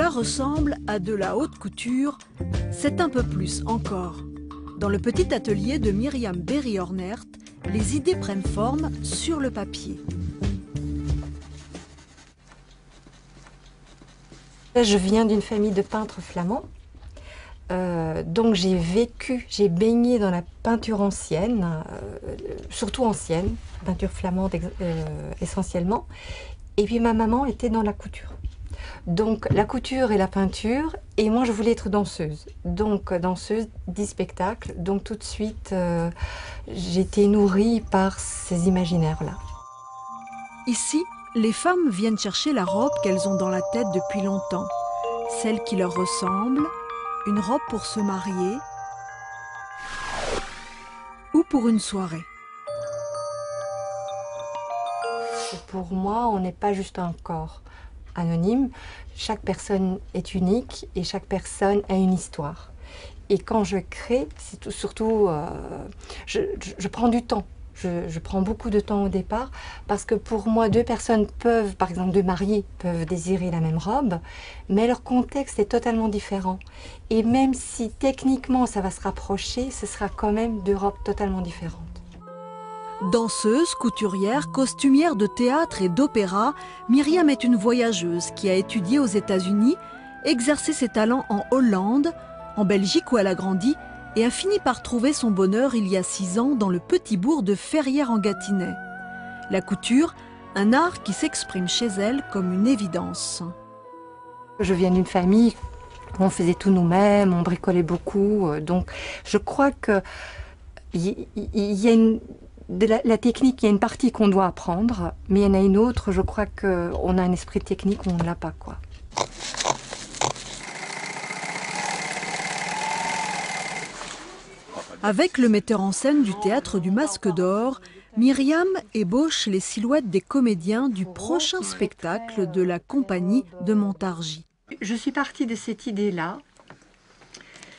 Cela ressemble à de la haute couture, c'est un peu plus encore. Dans le petit atelier de Myriam Berry-Hornert, les idées prennent forme sur le papier. Je viens d'une famille de peintres flamands, donc j'ai baigné dans la peinture ancienne, surtout ancienne, peinture flamande essentiellement, et puis ma maman était dans la couture. Donc la couture et la peinture, et moi je voulais être danseuse, donc danseuse, dit spectacle, donc tout de suite j'ai été nourrie par ces imaginaires-là. Ici, les femmes viennent chercher la robe qu'elles ont dans la tête depuis longtemps, celle qui leur ressemble, une robe pour se marier ou pour une soirée. Pour moi, on n'est pas juste un corps anonyme, chaque personne est unique et chaque personne a une histoire. Et quand je crée, c'est surtout, je prends du temps. Je prends beaucoup de temps au départ parce que pour moi, deux personnes peuvent, par exemple deux mariés, peuvent désirer la même robe, mais leur contexte est totalement différent. Et même si techniquement ça va se rapprocher, ce sera quand même deux robes totalement différentes. Danseuse, couturière, costumière de théâtre et d'opéra, Myriam est une voyageuse qui a étudié aux États-Unis, exercé ses talents en Hollande, en Belgique où elle a grandi, et a fini par trouver son bonheur il y a 6 ans dans le petit bourg de Ferrières-en-Gâtinais. La couture, un art qui s'exprime chez elle comme une évidence. Je viens d'une famille où on faisait tout nous-mêmes, on bricolait beaucoup, donc je crois que la technique, il y a une partie qu'on doit apprendre, mais il y en a une autre, je crois qu'on a un esprit technique où on ne l'a pas, quoi. Avec le metteur en scène du théâtre du Masque d'Or, Myriam ébauche les silhouettes des comédiens du prochain spectacle de la compagnie de Montargis. Je suis partie de cette idée-là.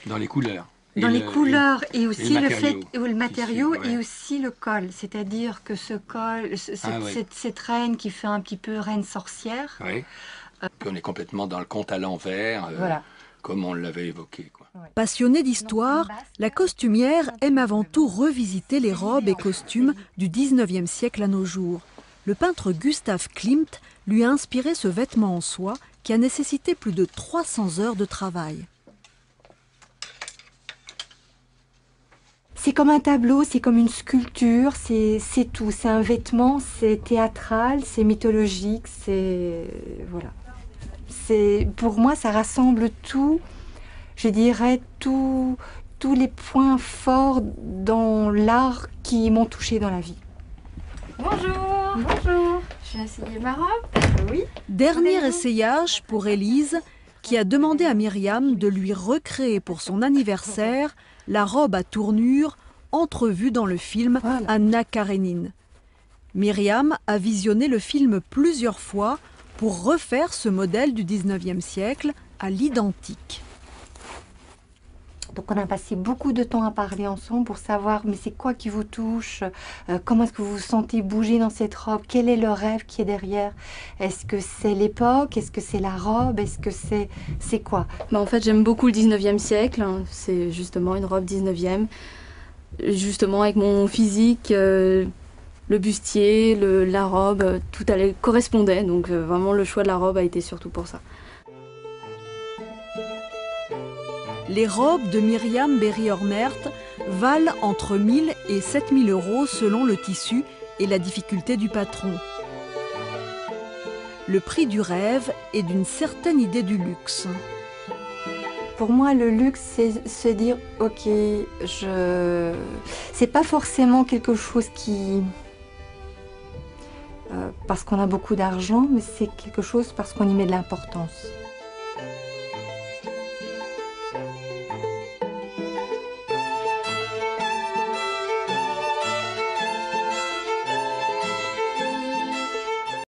Dans les couleurs. Dans les couleurs et aussi le fait, le matériau ouais. et aussi le col. C'est-à-dire que ce col, cette reine qui fait un petit peu reine sorcière. Oui. On est complètement dans le conte à l'envers, voilà. Comme on l'avait évoqué, quoi. Passionnée d'histoire, la costumière aime avant tout revisiter les robes et costumes du 19e siècle à nos jours. Le peintre Gustav Klimt lui a inspiré ce vêtement en soie qui a nécessité plus de 300 heures de travail. C'est comme un tableau, c'est comme une sculpture, c'est tout. C'est un vêtement, c'est théâtral, c'est mythologique, c'est... voilà. Pour moi, ça rassemble tout, je dirais, tous les points forts dans l'art qui m'ont touchée dans la vie. Bonjour. Bonjour. Je vais essayer ma robe. Oui. Dernier essayage pour Élise, qui a demandé à Myriam de lui recréer pour son anniversaire la robe à tournure entrevue dans le film Anna Karénine. Myriam a visionné le film plusieurs fois pour refaire ce modèle du 19e siècle à l'identique. Donc on a passé beaucoup de temps à parler ensemble pour savoir mais c'est quoi qui vous touche, comment est-ce que vous vous sentez bouger dans cette robe, quel est le rêve qui est derrière, est-ce que c'est l'époque, est-ce que c'est la robe, est-ce que c'est quoi? En fait j'aime beaucoup le 19e siècle, c'est justement une robe 19e, justement avec mon physique, le bustier, la robe, tout correspondait, donc vraiment le choix de la robe a été surtout pour ça. Les robes de Myriam Berry-Hornert valent entre 1 000 et 7 000 euros selon le tissu et la difficulté du patron. Le prix du rêve est d'une certaine idée du luxe. Pour moi, le luxe, c'est se dire, ok, c'est pas forcément quelque chose qui... parce qu'on a beaucoup d'argent, mais c'est quelque chose parce qu'on y met de l'importance.